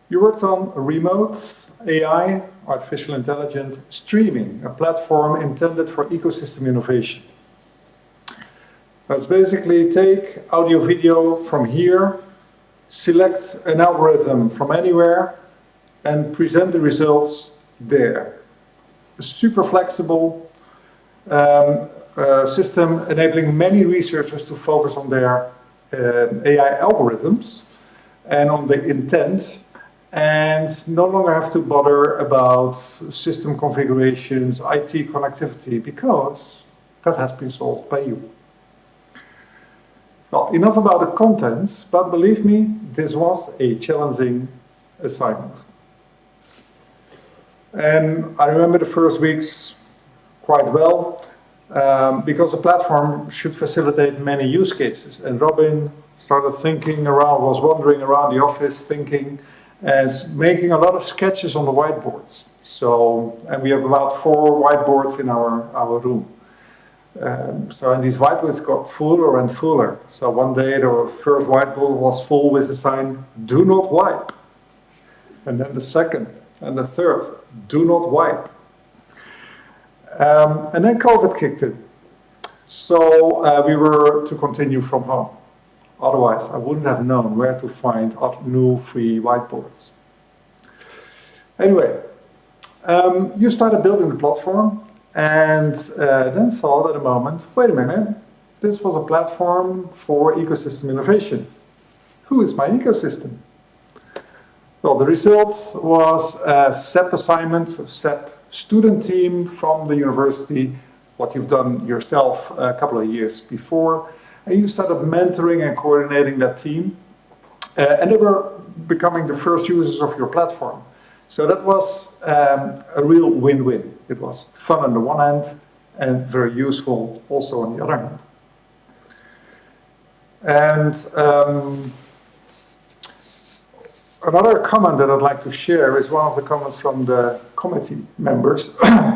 you worked on remote AI, artificial intelligence, streaming, a platform intended for ecosystem innovation. Let's basically take audio video from here, select an algorithm from anywhere, and present the results there. A super flexible system enabling many researchers to focus on their AI algorithms and on the intent, and no longer have to bother about system configurations, IT connectivity, because that has been solved by you. Well, enough about the contents, but believe me, this was a challenging assignment. And I remember the first weeks quite well, because the platform should facilitate many use cases. And Robin started thinking around, was wandering around the office thinking, and making a lot of sketches on the whiteboards. So, and we have about 4 whiteboards in our room. And these whiteboards got fuller and fuller. So one day the first whiteboard was full with the sign, "Do not wipe." And then the second and the third, "Do not wipe." And then COVID kicked in. So we were to continue from home. Otherwise, I wouldn't have known where to find new free whiteboards. Anyway, you started building the platform and then saw at a moment, wait a minute, this was a platform for ecosystem innovation. Who is my ecosystem? Well, the result was a SEP assignment, a SEP student team from the university, what you've done yourself a couple of years before, and you started mentoring and coordinating that team, and they were becoming the first users of your platform. So that was a real win-win. It was fun on the one hand and very useful also on the other hand. And another comment that I'd like to share is one of the comments from the committee members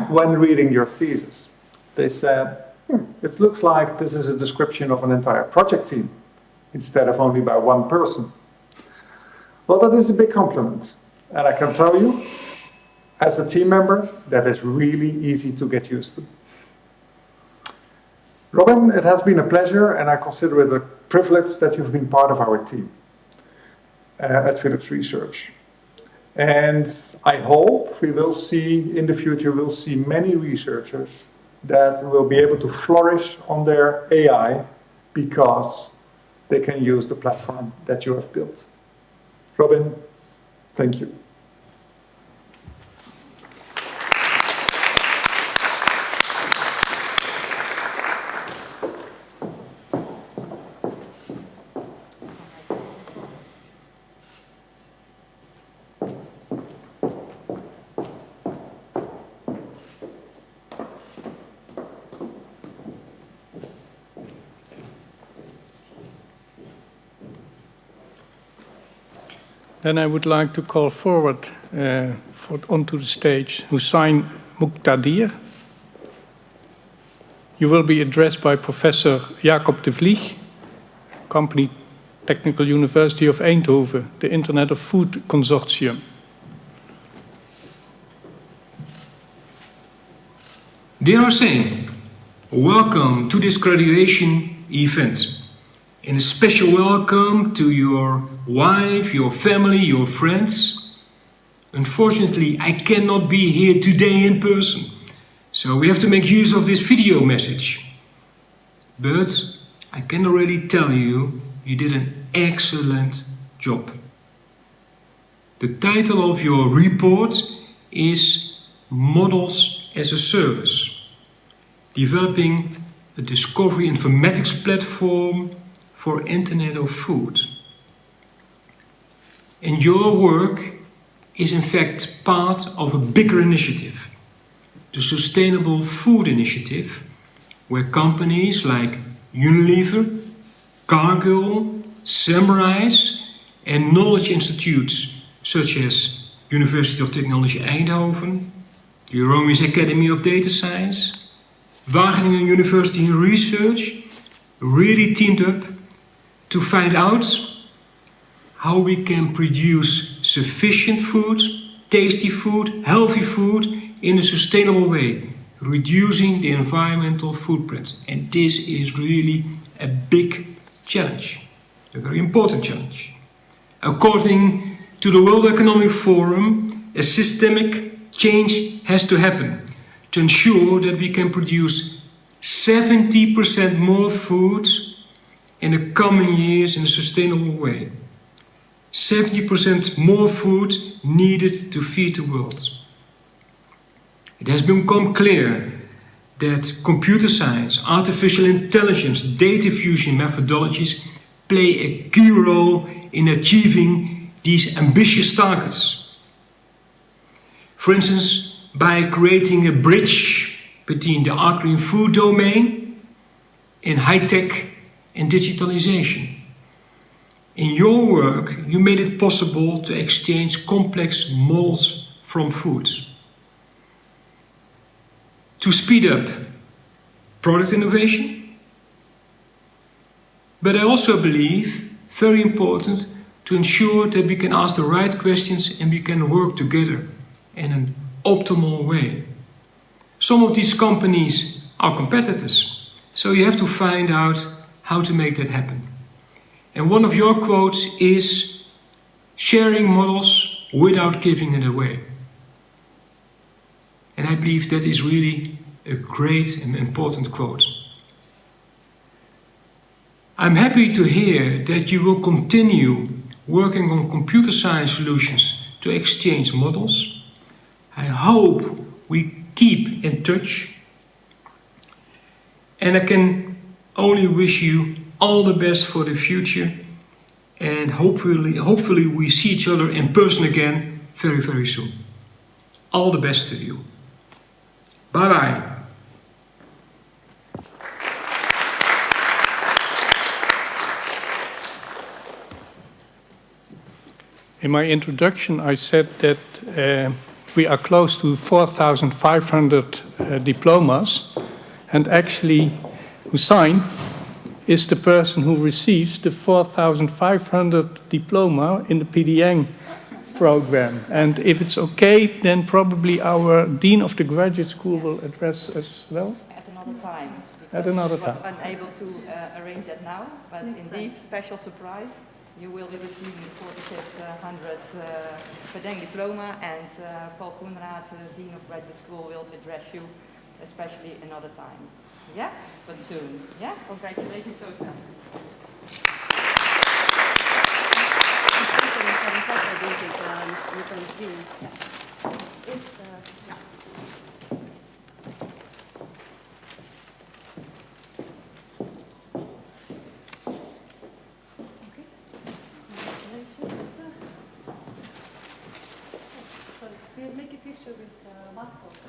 when reading your thesis. They said, it looks like this is a description of an entire project team instead of only by one person. Well, that is a big compliment. And I can tell you, as a team member, that is really easy to get used to. Robin, it has been a pleasure, and I consider it a privilege that you've been part of our team at Philips Research. And I hope we will see, in the future, we'll see many researchers that will be able to flourish on their AI because they can use the platform that you have built. Robin, thank you. Then I would like to call forward onto the stage Hussein Muqtadir. You will be addressed by Professor Jacob de Vlieg, Company Technical University of Eindhoven, the Internet of Food Consortium. Dear Hussein, welcome to this graduation event. And a special welcome to your wife, your family, your friends. Unfortunately, I cannot be here today in person, so we have to make use of this video message. But I can already tell you, you did an excellent job. The title of your report is Models as a Service, developing a discovery informatics platform for Internet of Food. And your work is in fact part of a bigger initiative the Sustainable Food Initiative, where companies like Unilever, Cargill, Samrise and knowledge institutes such as University of Technology Eindhoven, the Euromis Academy of Data Science, Wageningen University Research really teamed up to find out how we can produce sufficient food, tasty food, healthy food in a sustainable way, reducing the environmental footprint. And this is really a big challenge, a very important challenge. According to the World Economic Forum, a systemic change has to happen to ensure that we can produce 70% more food in the coming years in a sustainable way. 70% more food needed to feed the world. It has become clear that computer science, artificial intelligence, data fusion methodologies play a key role in achieving these ambitious targets. For instance, by creating a bridge between the agri-food domain and high-tech and digitalization. In your work, you made it possible to exchange complex models from foods, to speed up product innovation, but I also believe, very important, to ensure that we can ask the right questions and we can work together in an optimal way. Some of these companies are competitors, so you have to find out how to make that happen. And one of your quotes is, sharing models without giving it away. And I believe that is really a great and important quote. I'm happy to hear that you will continue working on computer science solutions to exchange models. I hope we keep in touch. And I can only wish you all the best for the future. And hopefully we see each other in person again very, very soon. All the best to you. Bye-bye. In my introduction, I said that we are close to 4,500 diplomas, and actually Hussein is the person who receives the 4,500 diploma in the PDEng program. And if it's okay, then probably our Dean of the Graduate School will address as well. At another time. At another time. I was unable to arrange that now, but indeed, special surprise. You will be receiving the 4,500 PDEng diploma, and Paul Koenraad, Dean of Graduate School, will address you, especially another time. Yeah, but soon. Yeah, congratulations, Ota. We'll make a picture with Mark also.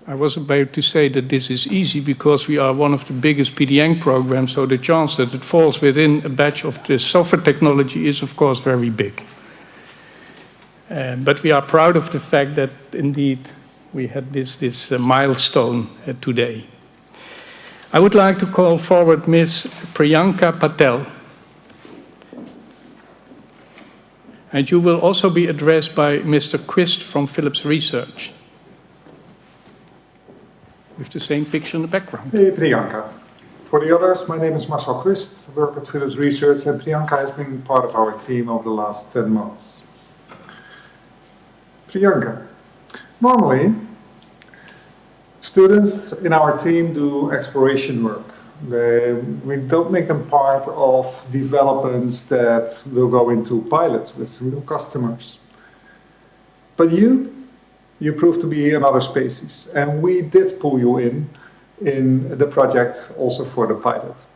I was about to say that this is easy because we are one of the biggest PDEng programs, so the chance that it falls within a batch of the software technology is, of course, very big. But we are proud of the fact that, indeed, we had this milestone today. I would like to call forward Ms. Priyanka Patel. And you will also be addressed by Mr. Quist from Philips Research, with the same picture in the background. Hey, Priyanka. For the others, my name is Marcel Quist. I work at Philips Research, and Priyanka has been part of our team over the last 10 months. Priyanka, normally, students in our team do exploration work. We don't make them part of developments that will go into pilots with real customers. But you proved to be in other spaces, and we did pull you in the project also for the pilot.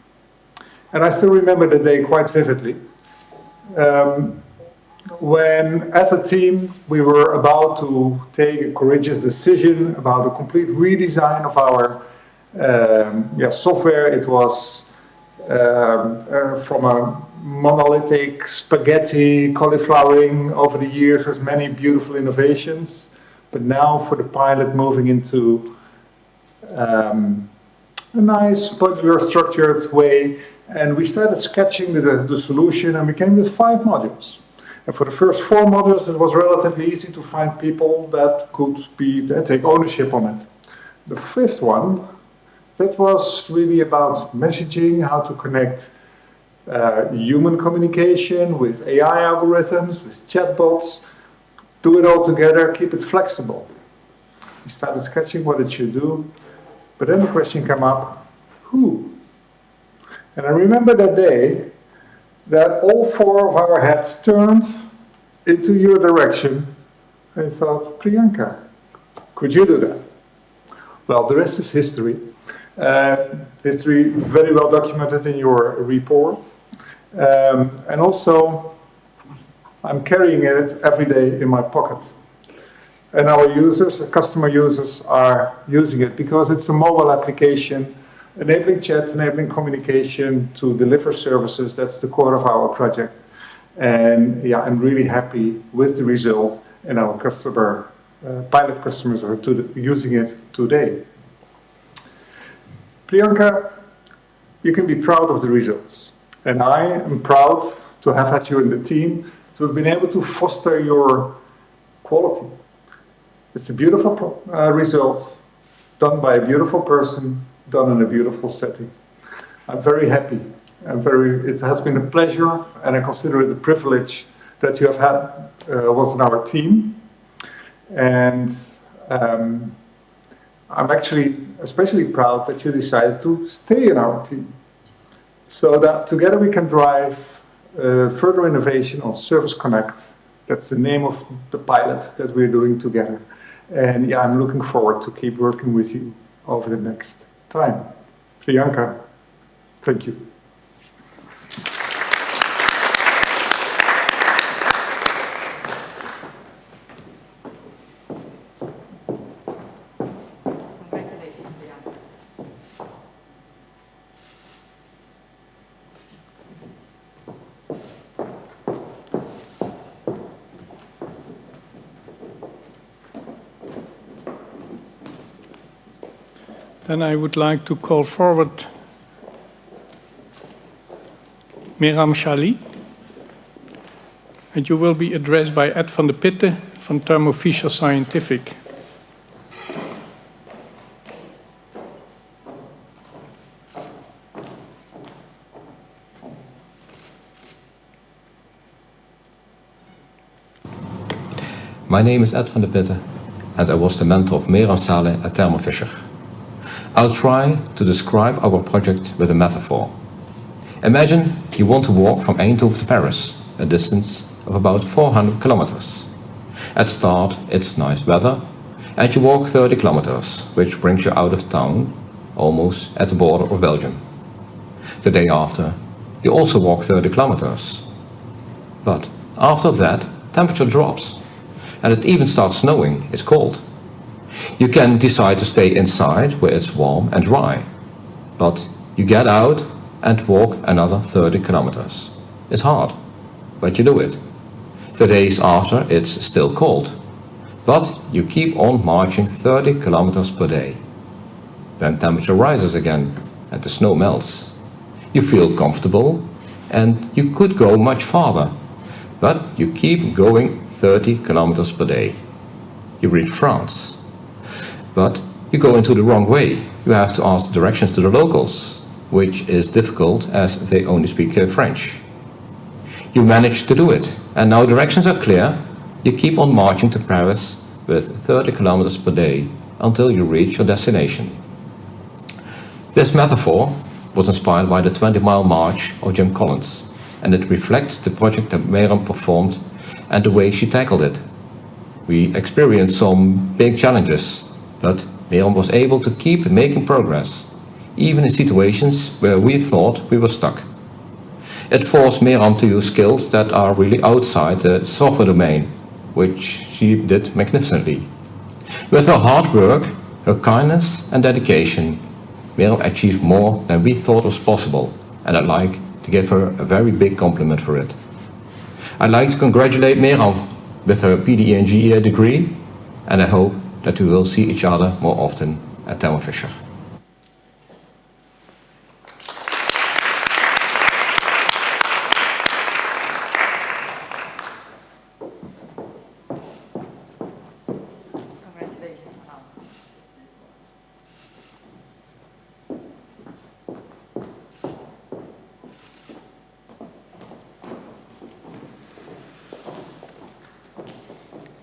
And I still remember the day quite vividly. When, as a team, we were about to take a courageous decision about a complete redesign of our software. It was from a monolithic spaghetti cauliflowering over the years with many beautiful innovations, but now for the pilot moving into a nice modular structured way. And we started sketching the solution, and we came with 5 modules. And for the first 4 modules, it was relatively easy to find people that could take ownership on it. The 5th one, that was really about messaging, how to connect human communication with AI algorithms, with chatbots, do it all together, keep it flexible. We started sketching what it should do, but then the question came up, who? And I remember that day that all 4 of our heads turned into your direction and thought, Priyanka, could you do that? Well, the rest is history. History very well documented in your report. And also, I'm carrying it every day in my pocket. And our users, customer users, are using it because it's a mobile application enabling chat, enabling communication to deliver services. That's the core of our project. And yeah, I'm really happy with the result, and our customer, pilot customers are using it today. Priyanka, you can be proud of the results. And I am proud to have had you in the team, to have been able to foster your quality. It's a beautiful result, done by a beautiful person, done in a beautiful setting. I'm very happy. It has been a pleasure, and I consider it a privilege that you have had was in our team. And I'm actually especially proud that you decided to stay in our team, so that together we can drive further innovation on Service Connect. That's the name of the pilots that we're doing together. And yeah, I'm looking forward to keep working with you over the next time. Priyanka, thank you. Congratulations, Priyanka. Then I would like to call forward Miram Shali, and you will be addressed by Ed van de Pitte from Thermo Fisher Scientific. My name is Ed van de Pitte, and I was the mentor of Miram Saleh at Thermo Fisher. I'll try to describe our project with a metaphor. Imagine you want to walk from Eindhoven to Paris, a distance of about 400 kilometers. At start, it's nice weather, and you walk 30 kilometers, which brings you out of town, almost at the border of Belgium. The day after, you also walk 30 kilometers. But after that, temperature drops, and it even starts snowing. It's cold. You can decide to stay inside where it's warm and dry, but you get out and walk another 30 kilometers. It's hard, but you do it. The days after, it's still cold, but you keep on marching 30 kilometers per day. Then temperature rises again and the snow melts. You feel comfortable and you could go much farther, but you keep going 30 kilometers per day. You reach France. But you go into the wrong way. You have to ask directions to the locals, which is difficult as they only speak French. You manage to do it, and now directions are clear. You keep on marching to Paris with 30 kilometers per day until you reach your destination. This metaphor was inspired by the 20-mile march of Jim Collins, and it reflects the project that Meram performed and the way she tackled it. We experienced some big challenges, but Meram was able to keep making progress, even in situations where we thought we were stuck. It forced Meram to use skills that are really outside the software domain, which she did magnificently. With her hard work, her kindness and dedication, Meram achieved more than we thought was possible, and I'd like to give her a very big compliment for it. I'd like to congratulate Meram with her PDEng degree, and I hope that we will see each other more often at Thermo Fisher.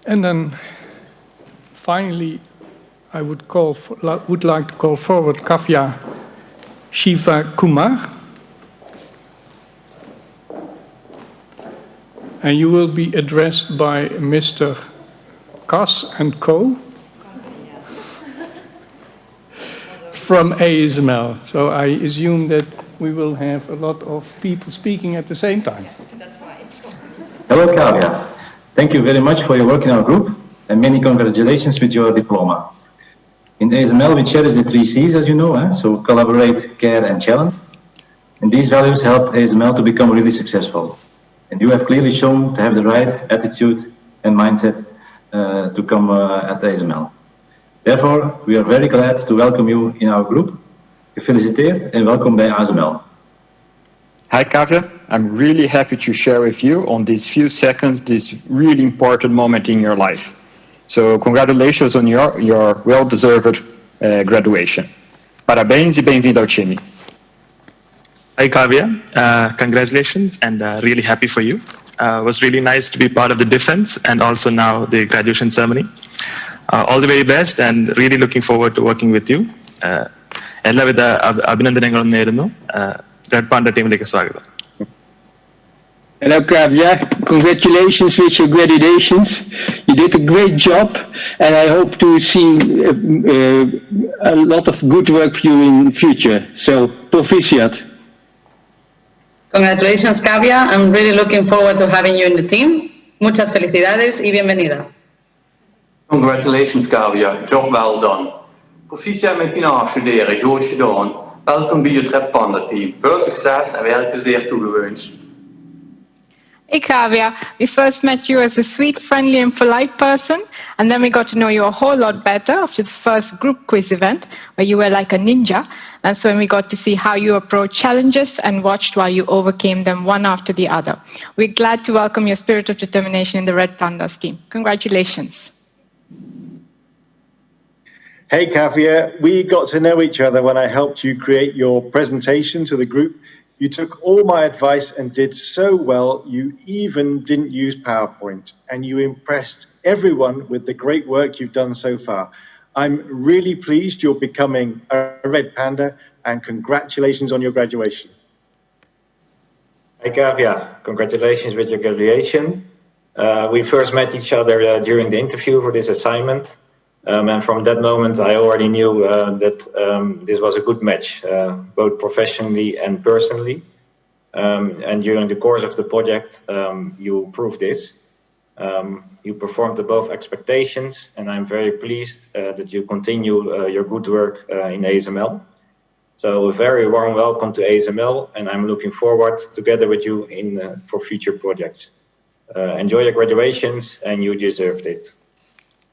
And then finally, I would like to call forward Kavya Shiva Kumar. And you will be addressed by Mr. Kas and Co. from ASML. So I assume that we will have a lot of people speaking at the same time. Hello, Kavya. Thank you very much for your work in our group, and many congratulations with your diploma. In ASML, we cherish the 3 C's, as you know, so collaborate, care, and challenge. And these values helped ASML to become really successful. And you have clearly shown to have the right attitude and mindset to come at ASML. Therefore, we are very glad to welcome you in our group. Gefeliciteerd en welkom bij ASML. Hi, Kavya. I'm really happy to share with you on these few seconds this really important moment in your life. So congratulations on your well-deserved graduation. Parabéns e bem-vindo ao time. Hi, Kavya. Congratulations and really happy for you. It was really nice to be part of the defense and also now the graduation ceremony. All the very best and really looking forward to working with you. എല്ലാവിധ അഭിനന്ദനങ്ങളും നേരുന്നു. Red Panda ടീമിലേക്ക് സ്വാഗതം. Hello, Kavya. Congratulations with your graduations. You did a great job, and I hope to see a lot of good work for you in the future. So, proficiat. Congratulations, Kavya. I'm really looking forward to having you in the team. Muchas felicidades y bienvenida. Congratulations, Kavya. Job well done. Proficiat met die afstuderen. Goed gedaan. Welkom bij het Red Panda team. Veel succes en werkplezier toegewenst. Hey Kavya, we first met you as a sweet, friendly and polite person, and then we got to know you a whole lot better after the first group quiz event where you were like a ninja. That's when we got to see how you approach challenges and watched while you overcame them one after the other. We're glad to welcome your spirit of determination in the Red Pandas team. Congratulations. Hey Kavya, we got to know each other when I helped you create your presentation to the group. You took all my advice and did so well, you even didn't use PowerPoint, and you impressed everyone with the great work you've done so far. I'm really pleased you're becoming a Red Panda, and congratulations on your graduation. Hey Kavya, congratulations with your graduation. We first met each other during the interview for this assignment. And from that moment, I already knew that this was a good match, both professionally and personally. And during the course of the project, you proved this. You performed above expectations, and I'm very pleased that you continue your good work in ASML. So a very warm welcome to ASML, and I'm looking forward together with you for future projects. Enjoy your graduations, and you deserved it.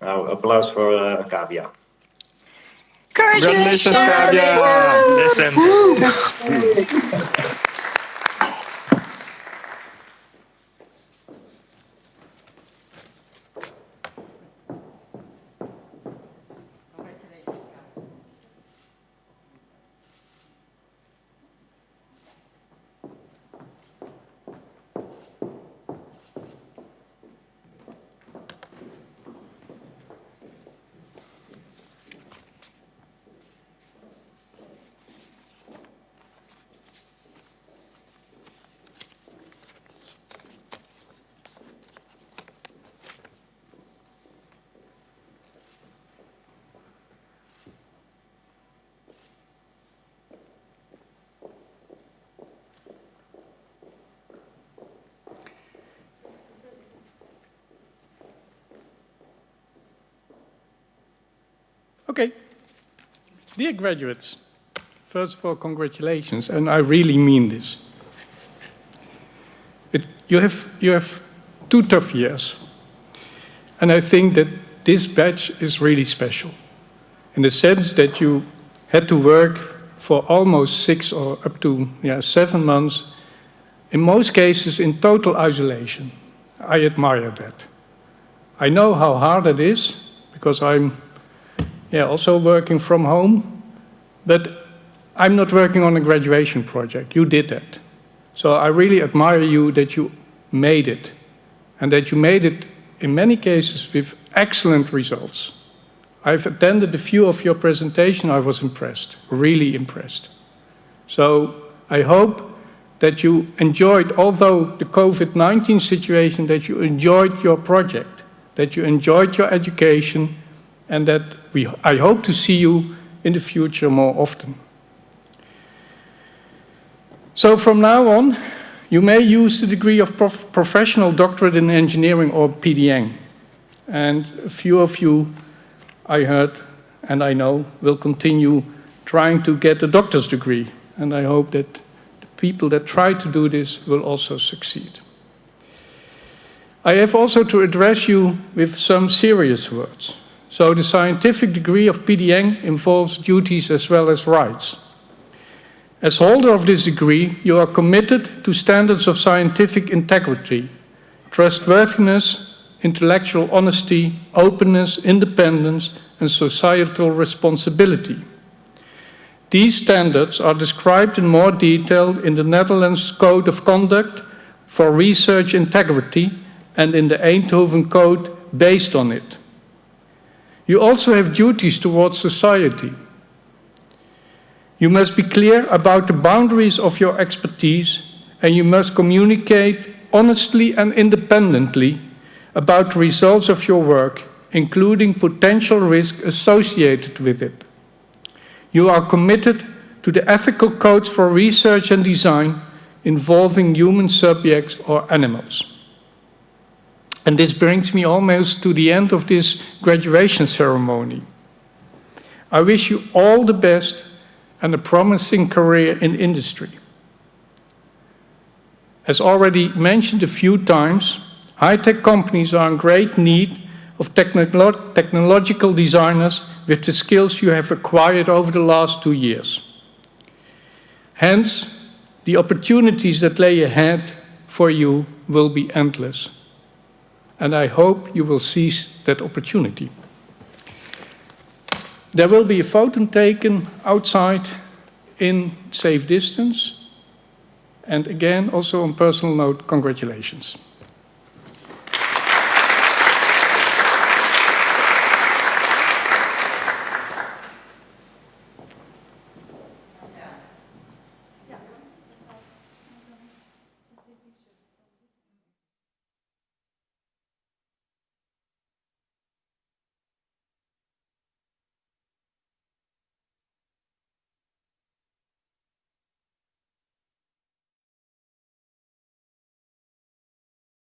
Now, applause for Kavya. Congratulations, Kavya! Okay. Dear graduates, first of all, congratulations, and I really mean this. You have 2 tough years, and I think that this batch is really special, in the sense that you had to work for almost 6 or up to 7 months, in most cases in total isolation. I admire that. I know how hard it is, because I'm also working from home, but I'm not working on a graduation project. You did that. So I really admire you that you made it, and that you made it, in many cases, with excellent results. I've attended a few of your presentations. I was impressed, really impressed. So I hope that you enjoyed, although the COVID-19 situation, that you enjoyed your project, that you enjoyed your education, and that I hope to see you in the future more often. So from now on, you may use the degree of Professional Doctorate in Engineering, or PDEng. And a few of you, I heard and I know, will continue trying to get a doctor's degree. And I hope that the people that try to do this will also succeed. I have also to address you with some serious words. So the scientific degree of PDEng involves duties as well as rights. As holder of this degree, you are committed to standards of scientific integrity, trustworthiness, intellectual honesty, openness, independence, and societal responsibility. These standards are described in more detail in the Netherlands Code of Conduct for Research Integrity and in the Eindhoven Code based on it. You also have duties towards society. You must be clear about the boundaries of your expertise, and you must communicate honestly and independently about the results of your work, including potential risk associated with it. You are committed to the ethical codes for research and design involving human subjects or animals. And this brings me almost to the end of this graduation ceremony. I wish you all the best and a promising career in industry. As already mentioned a few times, high-tech companies are in great need of technological designers with the skills you have acquired over the last 2 years. Hence, the opportunities that lay ahead for you will be endless. And I hope you will seize that opportunity. There will be a photo taken outside in safe distance. And again, also on personal note, congratulations.